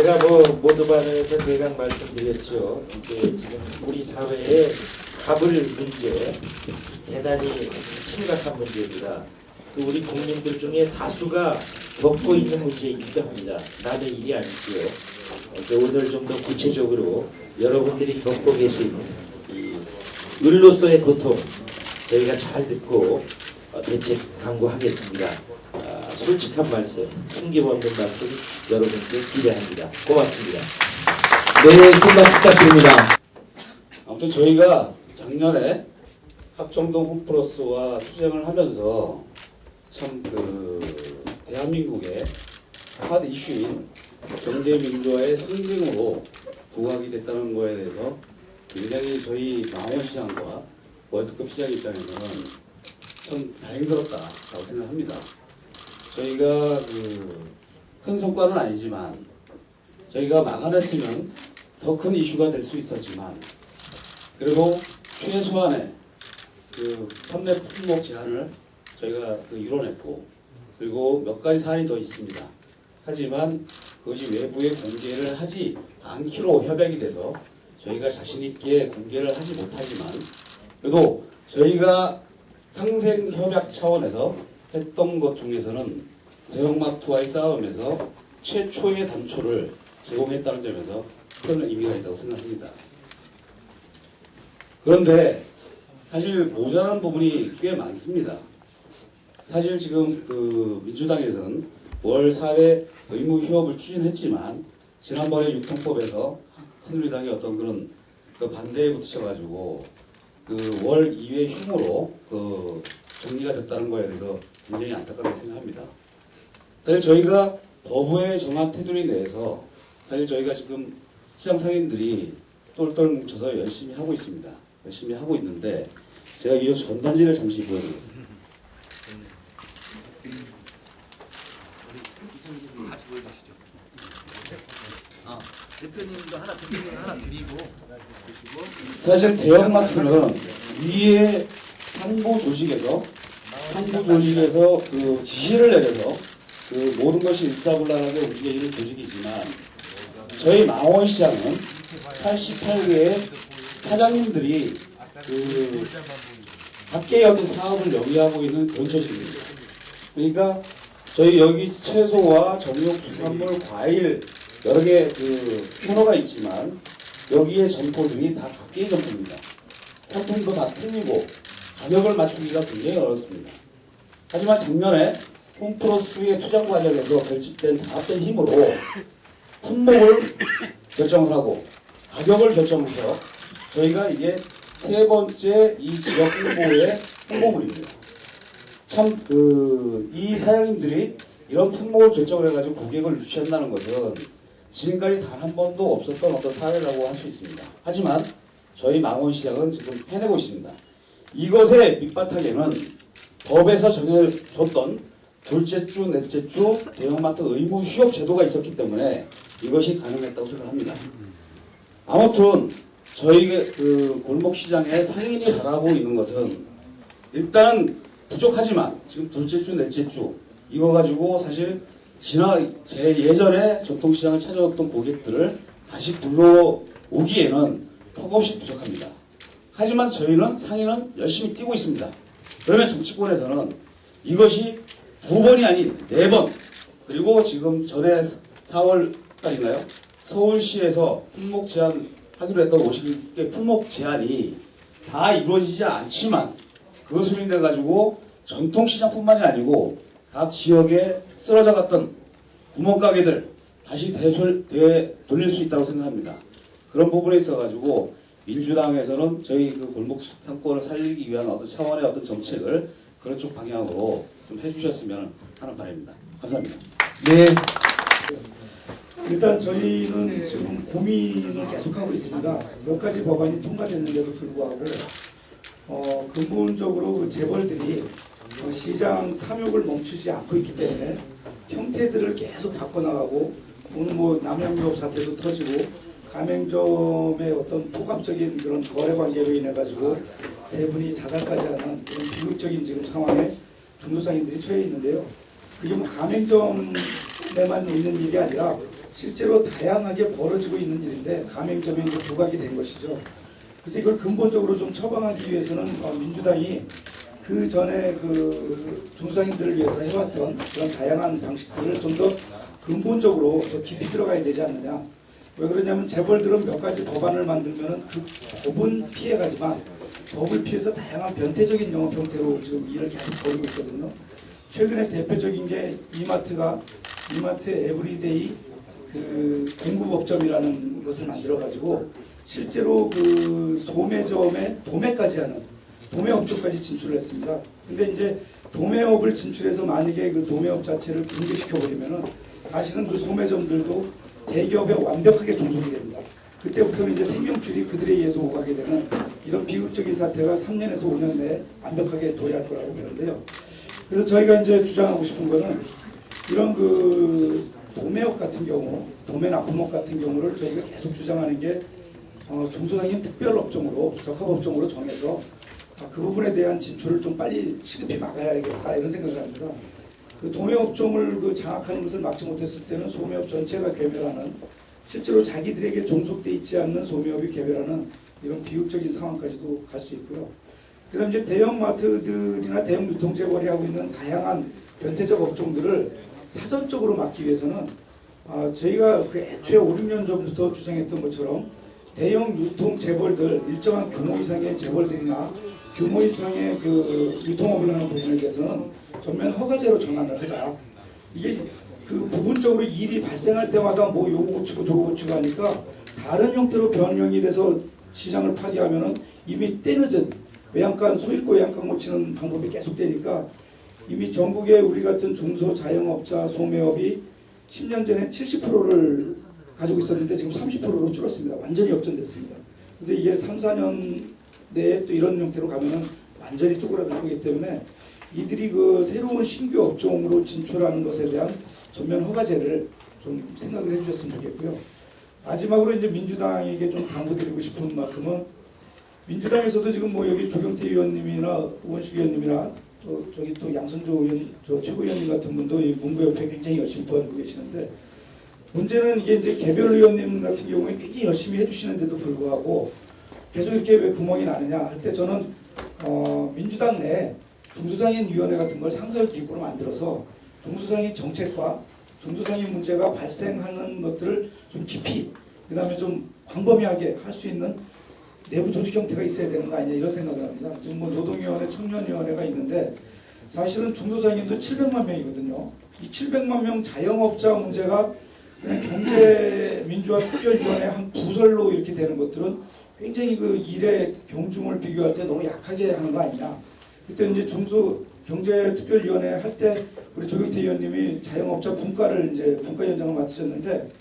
제가 모두 반응에서 대강 말씀드렸죠. 이게 지금 우리 사회의 갑을 문제 대단히 심각한 문제입니다. 또 우리 국민들 중에 다수가 겪고 있는 문제이기도 합니다. 남의 일이 아니지요. 오늘 좀 더 구체적으로 여러분들이 겪고 계신 이 을로서의 고통 저희가 잘 듣고 대책 강구하겠습니다. 솔직한 말씀, 숨김없는 말씀 여러분께 기대합니다. 고맙습니다. 네, 큰박수 부탁드립니다. 아무튼 저희가 작년에 합정동 홈플러스와 투쟁을 하면서 참 대한민국의 핫 이슈인 경제민주화의 상징으로 부각이 됐다는 거에 대해서 굉장히 저희 망원시장과 월드컵 시장 입장에서는 참 다행스럽다라고 생각합니다. 저희가 큰 성과는 아니지만 저희가 막아냈으면 더 큰 이슈가 될 수 있었지만 그리고 최소한의 판매 품목 제한을 저희가 이뤄냈고 그리고 몇 가지 사안이 더 있습니다. 하지만 그것이 외부에 공개를 하지 않기로 협약이 돼서 저희가 자신 있게 공개를 하지 못하지만 그래도 저희가 상생 협약 차원에서 했던 것 중에서는 대형마트와의 싸움에서 최초의 단초를 제공했다는 점에서 큰 의미가 있다고 생각합니다. 그런데 사실 모자란 부분이 꽤 많습니다. 사실 지금 민주당에서는 월 4회 의무 휴업을 추진했지만 지난번에 유통법에서 새누리당이 어떤 그런 반대에 붙으셔가지고 월 2회 휴무로 정리가 됐다는 거에 대해서 굉장히 안타깝게 생각합니다. 사실 저희가 법에 정한 테두리 내에서 사실 저희가 지금 시장 상인들이 똘똘 뭉쳐서 열심히 하고 있습니다. 열심히 하고 있는데 제가 이어서 전단지를 잠시 보여드리겠습니다. 이성님 같이 보여주시죠. 대표님도 하나 드리고 보시고. 사실 대형마트는 위에 상부 조직에서 지시를 내려서 모든 것이 일사불란하게 움직이는 조직이지만 저희 망원시장은 88개의 사장님들이 각계의 어떤 사업을 영위하고 있는 그런 조직입니다. 그러니까 저희 여기 채소와 정육수산물, 과일 여러 개 코너가 있지만 여기에 점포들이 다 각계의 점포입니다. 상품도 다 틀리고 가격을 맞추기가 굉장히 어렵습니다. 하지만 작년에 홈플러스의 투자 과정에서 결집된 다 합된 힘으로 품목을 결정을 하고 가격을 결정해서 저희가 이게 세 번째 이 지역 홍보의 홍보물입니다. 참 이 사장님들이 이런 품목을 결정을 해가지고 고객을 유치한다는 것은 지금까지 단 한 번도 없었던 어떤 사례라고 할 수 있습니다. 하지만 저희 망원시장은 지금 해내고 있습니다. 이것의 밑바탕에는 법에서 정해줬던 둘째 주, 넷째 주 대형마트 의무 휴업 제도가 있었기 때문에 이것이 가능했다고 생각합니다. 아무튼 저희 골목시장에 상인이 바라고 있는 것은 일단은 부족하지만 지금 둘째 주, 넷째 주 이거 가지고 사실 예전에 전통시장을 찾아왔던 고객들을 다시 불러오기에는 턱없이 부족합니다. 하지만 저희는 상인은 열심히 뛰고 있습니다. 그러면 정치권에서는 이것이 2번이 아닌 4번 그리고 지금 전에 4월달인가요? 서울시에서 품목 제한하기로 했던 50개 품목 제한이 다 이루어지지 않지만 그것을 인해 가지고 전통시장뿐만이 아니고 각 지역에 쓰러져 갔던 구멍가게들 다시 되돌릴 수 있다고 생각합니다. 그런 부분에 있어 가지고 민주당에서는 저희 골목 상권을 살리기 위한 어떤 차원의 어떤 정책을 그런 쪽 방향으로 좀 해주셨으면 하는 바람입니다. 감사합니다. 네. 일단 저희는 지금 고민을 계속하고 있습니다. 몇 가지 법안이 통과됐는데도 불구하고 근본적으로 재벌들이 시장 탐욕을 멈추지 않고 있기 때문에 형태들을 계속 바꿔나가고 오늘 남양유업 사태도 터지고 가맹점의 어떤 포괄적인 그런 거래 관계로 인해 가지고 세 분이 자살까지 하는 그런 비극적인 지금 상황에 중소상인들이 처해 있는데요. 그게 가맹점에만 있는 일이 아니라 실제로 다양하게 벌어지고 있는 일인데 가맹점에 이제 부각이 된 것이죠. 그래서 이걸 근본적으로 좀 처방하기 위해서는 민주당이 그 전에 그 중소상인들을 위해서 해왔던 그런 다양한 방식들을 좀 더 근본적으로 더 깊이 들어가야 되지 않느냐. 왜 그러냐면 재벌들은 몇 가지 법안을 만들면은 그 법은 피해가지만 법을 피해서 다양한 변태적인 영업 형태로 지금 일을 계속 벌이고 있거든요. 최근에 대표적인 게 이마트 에브리데이 그 공급업점이라는 것을 만들어가지고 실제로 그 소매점에 도매까지 하는 도매업종까지 진출을 했습니다. 근데 이제 도매업을 진출해서 만약에 그 도매업 자체를 붕괴시켜버리면은 사실은 그 소매점들도 대기업에 완벽하게 종속이 됩니다. 그때부터는 이제 생명줄이 그들에 의해서 오가게 되는 이런 비극적인 사태가 3년에서 5년 내에 완벽하게 도래할 거라고 보는데요. 그래서 저희가 이제 주장하고 싶은 거는 이런 그 도매업 같은 경우, 도매 납품업 같은 경우를 저희가 계속 주장하는 게 중소상인 특별업종으로 적합업종으로 정해서 그 부분에 대한 진출을 좀 빨리 시급히 막아야겠다 이런 생각을 합니다. 그 도매업종을 그 장악하는 것을 막지 못했을 때는 소매업 전체가 괴멸하는 실제로 자기들에게 종속돼 있지 않는 소매업이 괴멸하는 이런 비극적인 상황까지도 갈 수 있고요. 그다음 이제 대형마트들이나 대형 유통재벌이 하고 있는 다양한 변태적 업종들을 사전적으로 막기 위해서는 저희가 그 애초에 5, 6년 전부터 주장했던 것처럼 대형 유통재벌들 일정한 규모 이상의 재벌들이나 규모 이상의 그 유통업을 하는 부분에 대해서는 전면 허가제로 전환을 하자. 이게 그 부분적으로 일이 발생할 때마다 뭐 요거 고치고 저거 고치고 하니까 다른 형태로 변형이 돼서 시장을 파괴하면은 이미 때늦은 외양간 소일고 외양간 고치는 방법이 계속되니까 이미 전국에 우리 같은 중소 자영업자 소매업이 10년 전에 70%를 가지고 있었는데 지금 30%로 줄었습니다. 완전히 역전됐습니다. 그래서 이게 3, 4년 내에 또 이런 형태로 가면은 완전히 쪼그라들 거기 때문에 이들이 그 새로운 신규 업종으로 진출하는 것에 대한 전면 허가제를 좀 생각을 해주셨으면 좋겠고요. 마지막으로 이제 민주당에게 좀 당부드리고 싶은 말씀은 민주당에서도 지금 뭐 여기 조경태 의원님이나 우원식 의원님이나 또 저기 또 양선조 의원, 저 최고위원님 같은 분도 이 문구협회 굉장히 열심히 도와주고 계시는데 문제는 이게 이제 개별 의원님 같은 경우에 굉장히 열심히 해주시는데도 불구하고 계속 이렇게 왜 구멍이 나느냐 할 때 저는 민주당 내 중소상인 위원회 같은 걸 상설 기구로 만들어서 중소상인 정책과 중소상인 문제가 발생하는 것들을 좀 깊이 그다음에 좀 광범위하게 할 수 있는 내부 조직 형태가 있어야 되는 거 아니냐 이런 생각을 합니다. 지금 뭐 노동위원회, 청년위원회가 있는데 사실은 중소상인도 700만 명이거든요. 이 700만 명 자영업자 문제가 그냥 경제민주화특별위원회 한 부설로 이렇게 되는 것들은 굉장히 그 일의 경중을 비교할 때 너무 약하게 하는 거 아니냐. 그때 이제 중소경제특별위원회 할 때 우리 조경태 의원님이 자영업자 분과를 이제 분과위원장을 맡으셨는데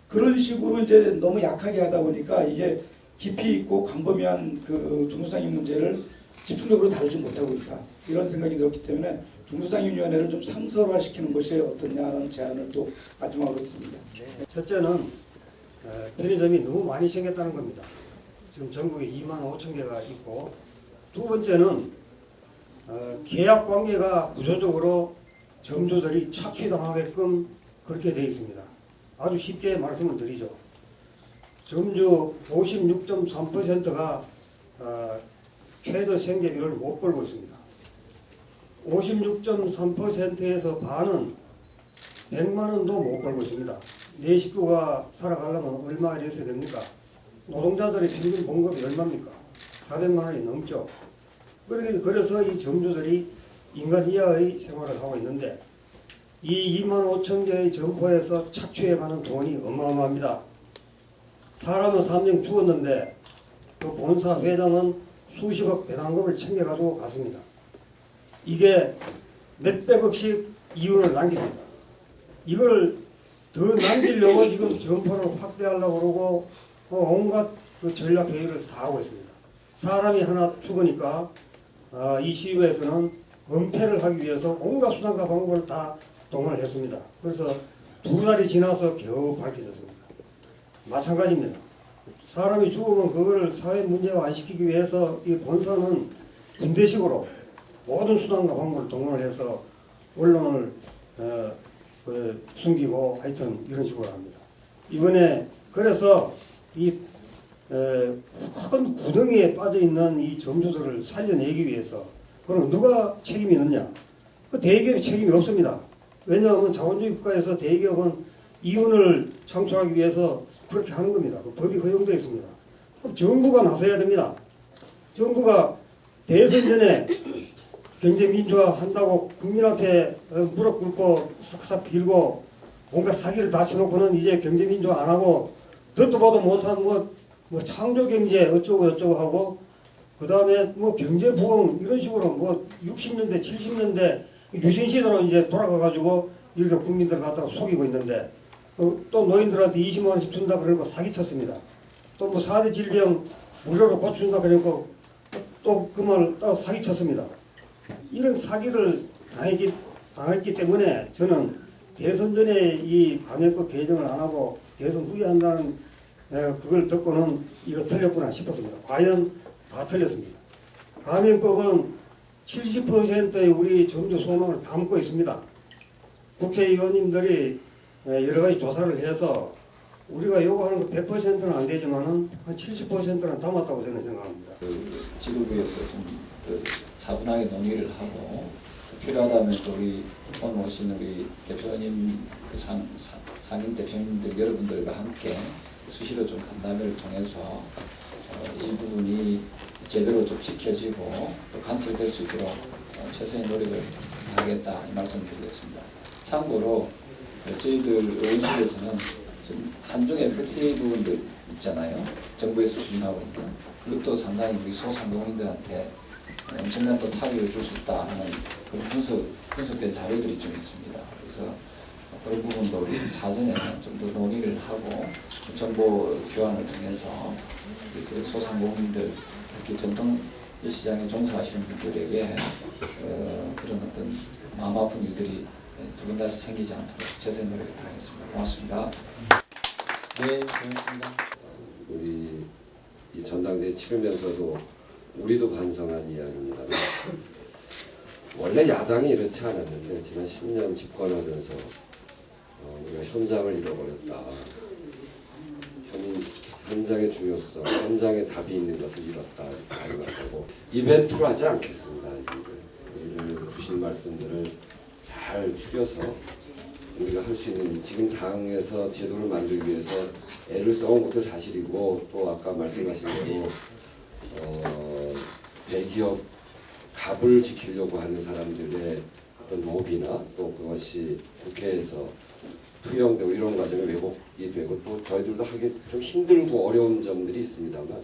그런 식으로 이제 너무 약하게 하다 보니까 이게 깊이 있고 광범위한 그 중소상인 문제를 집중적으로 다루지 못하고 있다. 이런 생각이 들었기 때문에 중소상인위원회를 좀 상설화시키는 것이 어떠냐는 제안을 또 마지막으로 드립니다. 첫째는 편의점이 너무 많이 생겼다는 겁니다. 지금 전국에 2만 5천 개가 있고 두 번째는 계약 관계가 구조적으로 점주들이 착취당하게끔 그렇게 되어 있습니다. 아주 쉽게 말씀을 드리죠. 점주 56.3%가 최저 생계비를 못 벌고 있습니다. 56.3%에서 반은 100만 원도 못 벌고 있습니다. 내 식구가 살아가려면 얼마가 있어야 됩니까? 노동자들의 평균 봉급이 얼마입니까? 400만 원이 넘죠. 그래서 이 점주들이 인간 이하의 생활을 하고 있는데 이 2만 5천 개의 점포에서 착취해가는 돈이 어마어마합니다. 사람은 3명 죽었는데 그 본사 회장은 수십억 배당금을 챙겨가지고 갔습니다. 이게 몇백억씩 이윤을 남깁니다. 이걸 더 남기려고 지금 점포를 확대하려고 그러고 온갖 그 전략 회의를 다 하고 있습니다. 사람이 하나 죽으니까 이 시의회에서는 은폐를 하기 위해서 온갖 수단과 방법을 다 동원을 했습니다. 그래서 2달이 지나서 겨우 밝혀졌습니다. 마찬가지입니다. 사람이 죽으면 그걸 사회 문제화 안 시키기 위해서 이 본사는 군대식으로 모든 수단과 방법을 동원을 해서 언론을 숨기고 하여튼 이런 식으로 합니다. 이번에 그래서 이 큰 구덩이에 빠져 있는 이 점주들을 살려내기 위해서 그럼 누가 책임이 있느냐? 그 대기업이 책임이 없습니다. 왜냐하면 자본주의 국가에서 대기업은 이윤을 창출하기 위해서 그렇게 하는 겁니다. 그 법이 허용되어 있습니다. 그럼 정부가 나서야 됩니다. 정부가 대선 전에 경제 민주화 한다고 국민한테 무릎 꿇고 싹싹 빌고 뭔가 사기를 다 쳐놓고는 이제 경제 민주화 안 하고 듣도 보도 못한 뭐 창조 경제 어쩌고 저쩌고 하고 그 다음에 뭐 경제 부흥 이런 식으로 뭐 60년대 70년대 유신 시대로 이제 돌아가가지고 이렇게 국민들 갖다가 속이고 있는데 또 노인들한테 20만 원씩 준다 그러고 사기쳤습니다. 또 뭐 4대 질병 무료로 고쳐준다 그러고 또 그 말 또 사기쳤습니다. 이런 사기를 당했기 때문에 저는 대선 전에 이 감염법 개정을 안 하고 대선 후에 한다는 그걸 듣고는 이거 틀렸구나 싶었습니다. 과연 다 틀렸습니다. 감염법은 70%의 우리 점주 소망을 담고 있습니다. 국회의원님들이 여러 가지 조사를 해서 우리가 요구하는 거 100%는 안 되지만은 한 70%는 담았다고 저는 생각합니다. 지도부에서 좀 차분하게 논의를 하고 필요하다면 또 우리 오늘 오신 우리 대표님 상임 대표님들 여러분들과 함께 수시로 좀 간담회를 통해서 이 부분이 제대로 좀 지켜지고 또 관철될 수 있도록 최선의 노력을 하겠다 이 말씀드리겠습니다. 참고로 저희들 의원실에서는 좀 한종 FTA 부분들 있잖아요. 정부에서 추진하고 있는 그것도 상당히 우리 소상공인들한테 엄청난 또 타격을 줄 수 있다 하는 그런 분석된 자료들이 좀 있습니다. 그래서 그런 부분도 우리 사전에 좀 더 논의를 하고 정보 교환을 통해서 그 소상공인들 특히 전통 시장에 종사하시는 분들에게 그런 어떤 마음 아픈 일들이 두 번 다시 생기지 않도록 최선의 노력을 다하겠습니다. 고맙습니다. 네, 고맙습니다. 우리 이 전당대회 치르면서도 우리도 반성한 이야기입니다만 원래 야당이 이렇지 않았는데 지난 10년 집권하면서 우리가 현장을 잃어버렸다. 현장의 중요성, 현장에 답이 있는 것을 잃었다. 생각하고 이벤트로 하지 않겠습니다. 우리를 주신 말씀들을 잘 추려서 우리가 할 수 있는 지금 당에서 제도를 만들기 위해서 애를 써온 것도 사실이고 또 아까 말씀하신 대로 대기업 갑을 지키려고 하는 사람들의 어떤 로비나 또 그것이 국회에서 투영되고 이런 과정에 왜곡이 되고 또 저희들도 하기 좀 힘들고 어려운 점들이 있습니다만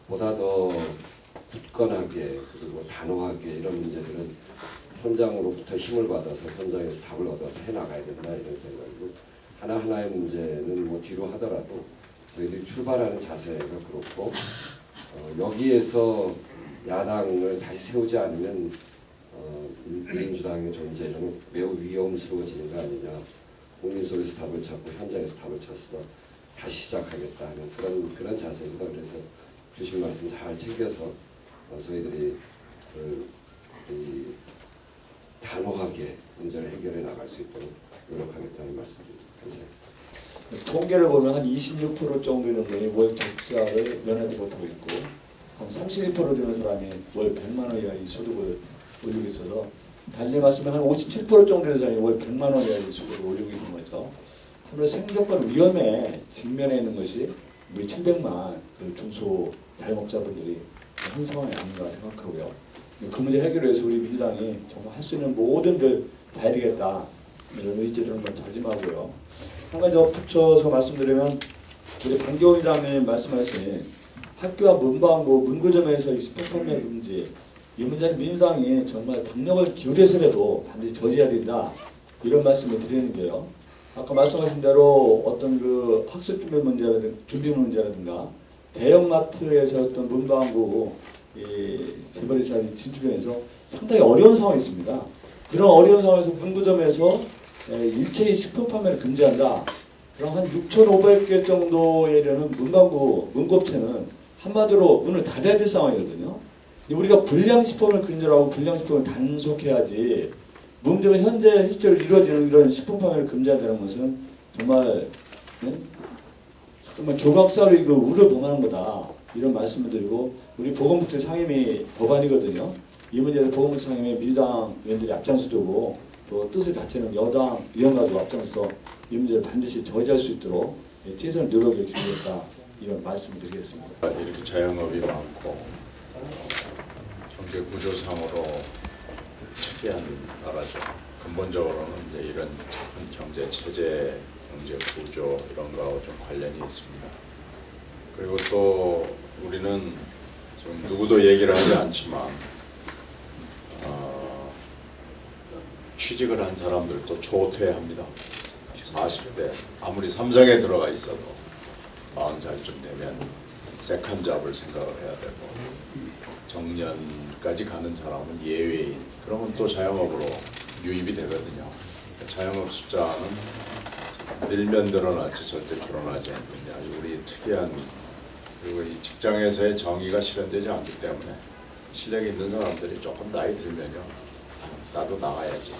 보다 더 굳건하게 그리고 단호하게 이런 문제들은 현장으로부터 힘을 받아서 현장에서 답을 얻어서 해나가야 된다 이런 생각이고 하나하나의 문제는 뭐 뒤로 하더라도 저희들이 출발하는 자세가 그렇고 여기에서 야당을 다시 세우지 않으면 민주당의 존재는 매우 위험스러워지는 거 아니냐. 국민 속에서 답을 찾고 현장에서 답을 찾아서 다시 시작하겠다 하는 그런 자세입니다. 그래서 주신 말씀 잘 챙겨서 저희들이 이 단호하게 문제를 해결해 나갈 수 있도록 노력하겠다는 말씀입니다. 감사합니다. 통계를 보면 한 26% 정도 되는 분이 월 적자를 면하지 못하고 있고 한 31% 되는 사람이 월 100만 원 이하의 소득을 올리고 있어서 달리 말씀하면 한 57% 정도 되는 사람이 월 100만 원 이하의 소득을 올리고 있는 거죠. 하루 생존권 위험에 직면해 있는 것이 우리 700만 그 중소 자영업자분들이 한 상황이 아닌가 생각하고요. 그 문제 해결을 위해서 우리 민주당이 정말 할 수 있는 모든 걸 다 해야 되겠다 이런 의지를 한번 다짐하고요. 한 가지 더 붙여서 말씀드리면 우리 반기호 회장님 말씀하신 학교와 문방구, 문구점에서 스포 판매 금지 이 문제는 민주당이 정말 당력을 기울여서라도 반드시 저지해야 된다 이런 말씀을 드리는 게요. 아까 말씀하신 대로 어떤 그 학습 준비 문제라든가 대형마트에서 어떤 문방구 재벌이사들이 진출해서 상당히 어려운 상황이 있습니다. 그런 어려운 상황에서 문구점에서 일체의 식품 판매를 금지한다. 그럼 한 6,500개 정도에 이르는 문구업체는 한마디로 문을 닫아야 될 상황이거든요. 우리가 불량식품을 금지하고 불량식품을 단속해야지 문구점의 현재 실제로 이루어지는 이런 식품 판매를 금지한다는 것은 정말 정말 교각사로 이거 우를 범하는 거다 이런 말씀을 드리고 우리 보건복지 상임위 법안이거든요. 이 문제는 보건복지 상임위 민주당 의원들이 앞장서두고 또 뜻을 갖추는 여당 의원과도 앞장서 이 문제를 반드시 저지할 수 있도록 최선의 노력을 기울였다 이런 말씀을 드리겠습니다. 이렇게 자영업이 많고 경제 구조상으로 특이한 나라죠. 근본적으로는 이제 이런 큰 경제 체제, 경제 구조 이런 거하고 좀 관련이 있습니다. 그리고 또 우리는 지금 누구도 얘기를 하지 않지만 취직을 한 사람들도 조퇴합니다. 40대 아무리 삼성에 들어가 있어도 40살쯤 되면 세컨잡을 생각을 해야 되고 정년까지 가는 사람은 예외인. 그러면 또 자영업으로 유입이 되거든요. 자영업 숫자는 늘면 늘어나지 절대 줄어나지 않거든요. 아주 우리 특이한 그리고 이 직장에서의 정의가 실현되지 않기 때문에 실력 있는 사람들이 조금 나이 들면요. 나도 나가야지.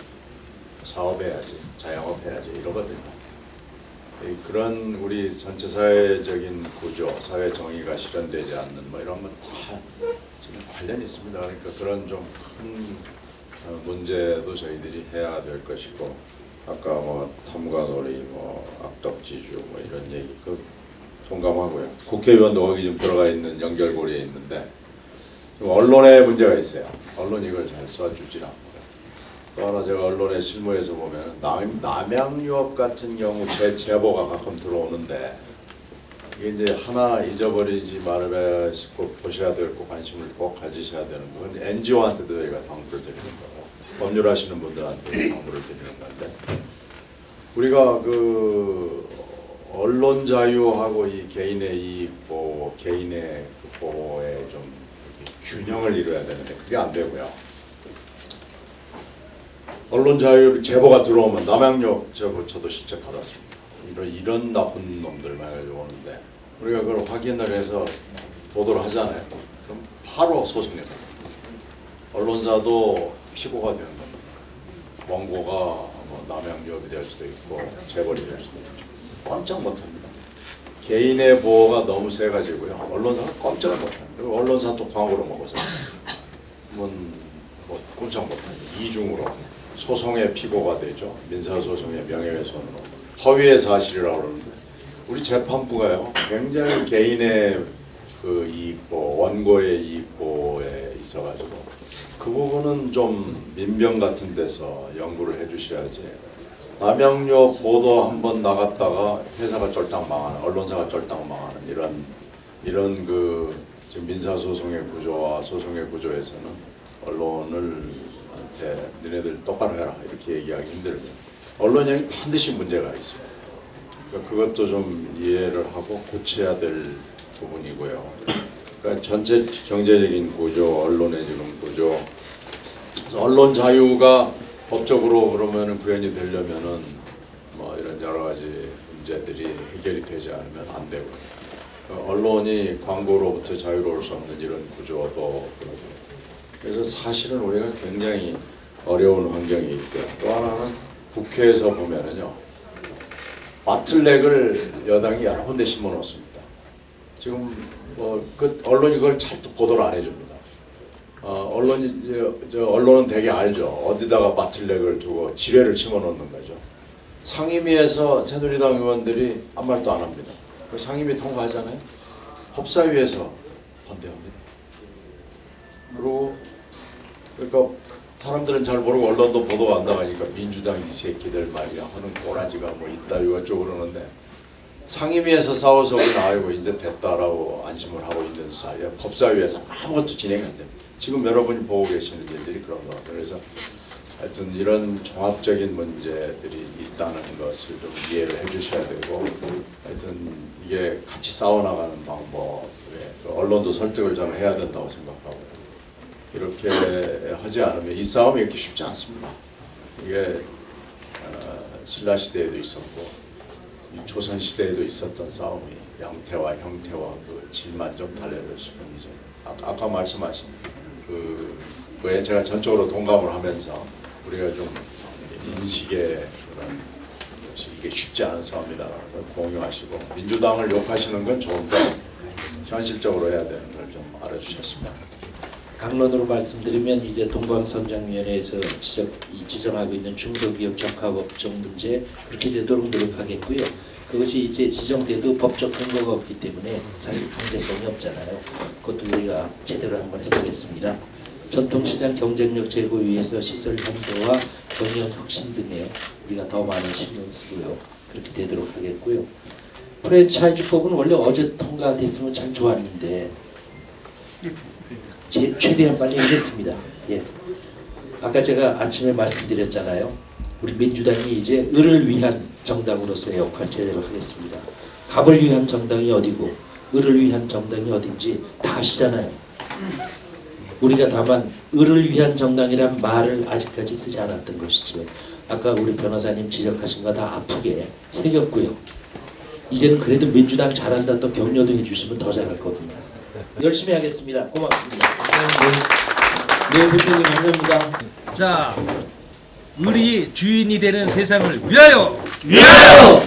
사업해야지. 자영업해야지. 이러거든요. 그런 우리 전체 사회적인 구조, 사회 정의가 실현되지 않는 뭐 이런 건 다 지금 관련이 있습니다. 그러니까 그런 좀 큰 문제도 저희들이 해야 될 것이고 아까 뭐 탐관오리, 뭐 악덕지주 뭐 이런 얘기 그 동감하고요. 국회의원도 거기 좀 들어가 있는 연결고리에 있는데 언론에 문제가 있어요. 언론이 이걸 잘 써주질 않고. 또 하나 제가 언론에 실무에서 보면 남양유업 같은 경우 제보가 가끔 들어오는데 이게 이제 하나 잊어버리지 말아야 꼭 보셔야 될 거 관심을 꼭 가지셔야 되는 건 NGO한테도 저희가 당부를 드리는 거고 법률 하시는 분들한테 당부를 드리는 건데 우리가 그 언론 자유하고 이 개인의 이익, 개인의 보호에 좀 균형을 이뤄야 되는데 그게 안 되고요. 언론 자유 제보가 들어오면 남양유업 제보 저도 실제 받았습니다. 이런 나쁜 놈들만 가지고 오는데 우리가 그걸 확인을 해서 보도를 하잖아요. 그럼 바로 소송에 됩니다. 언론사도 피고가 되는 겁니다. 원고가 뭐 남양유업이 될 수도 있고 재벌이 될 수도 있죠. 꼼짝 못합니다. 개인의 보호가 너무 세가지고요. 언론사가 꼼짝을 못합니다. 그리고 언론사 또 광고를 먹어서 뭐 꼼짝 못합니다. 이중으로 소송의 피고가 되죠. 민사소송의 명예훼손으로 허위의 사실이라고 그러는데 우리 재판부가요 굉장히 개인의 그 이익보, 원고의 이익보에 있어가지고 그 부분은 좀 민병 같은 데서 연구를 해주셔야지. 남양유업 보도 한번 나갔다가 회사가 쫄딱 망하는, 언론사가 쫄딱 망하는 이런 그 지금 민사소송의 구조와 소송의 구조에서는 언론을한테 너네들 똑바로 해라 이렇게 얘기하기 힘들고요. 언론이 반드시 문제가 있습니다. 그러니까 그것도 좀 이해를 하고 고쳐야 될 부분이고요. 그러니까 전체 경제적인 구조, 언론의 지금 구조, 그래서 언론 자유가 법적으로 그러면은 구현이 되려면은 뭐 이런 여러 가지 문제들이 해결이 되지 않으면 안 되고요. 그러니까 언론이 광고로부터 자유로울 수 없는 이런 구조도 그러고. 그래서 사실은 우리가 굉장히 어려운 환경이 있고요. 또 하나는 국회에서 보면은요, 마틀렉을 여당이 여러 군데 심어 놓습니다. 지금 그 언론이 그걸 잘 보도를 안 해줍니다. 언론은 되게 알죠. 어디다가 마틀렉을 두고 지뢰를 심어 놓는 거죠. 상임위에서 새누리당 의원들이 아무 말도 안 합니다. 상임위 통과하잖아요. 법사위에서 반대합니다. 그러니까 사람들은 잘 모르고 언론도 보도가 안 나가니까 민주당 이 새끼들 말이야 하는 꼬라지가 뭐 있다 이거저거 그러는데 상임위에서 싸워서 아이고 이제 됐다라고 안심을 하고 있는 사이에 법사위에서 아무것도 진행이 안 됩니다. 지금 여러분이 보고 계시는 일들이 그런 것 같아요. 그래서 하여튼 이런 종합적인 문제들이 있다는 것을 좀 이해를 해주셔야 되고 하여튼 이게 같이 싸워나가는 방법에 언론도 설득을 저는 해야 된다고 생각하고 이렇게 하지 않으면 이 싸움이 이렇게 쉽지 않습니다. 이게 신라 시대에도 있었고 조선 시대에도 있었던 싸움이 양태와 형태와 그 질만 좀 달라졌을 뿐이죠. 아까 말씀하신 그거에 제가 전적으로 동감을 하면서 우리가 좀 인식의 그런 이게 쉽지 않은 싸움이다라는 걸 공유하시고 민주당을 욕하시는 건 좋은데 현실적으로 해야 되는 걸 좀 알아주셨습니다. 강론으로 말씀드리면 이제 동방선장위원회에서 지정하고 있는 중소기업 적합업종 문제 그렇게 되도록 노력하겠고요. 그것이 이제 지정돼도 법적 근거가 없기 때문에 사실 강제성이 없잖아요. 그것도 우리가 제대로 한번 해보겠습니다. 전통시장 경쟁력 제고를 위해서 시설 협조와 경영 혁신 등에 우리가 더 많은 신경 쓰고요. 그렇게 되도록 하겠고요. 프랜차이즈법은 원래 어제 통과됐으면 참 좋았는데 최대한 빨리 하겠습니다. 예. 아까 제가 아침에 말씀드렸잖아요. 우리 민주당이 이제 을을 위한 정당으로서의 역할 제대로 하겠습니다. 갑을 위한 정당이 어디고 을을 위한 정당이 어딘지 다 아시잖아요. 우리가 다만 을을 위한 정당이란 말을 아직까지 쓰지 않았던 것이죠. 아까 우리 변호사님 지적하신 거 다 아프게 새겼고요. 이제는 그래도 민주당 잘한다 또 격려도 해주시면 더 잘할 거거든요. 열심히 하겠습니다. 고맙습니다. 네, 대표님 감사합니다. 자, 을이 주인이 되는 세상을 위하여! 위하여!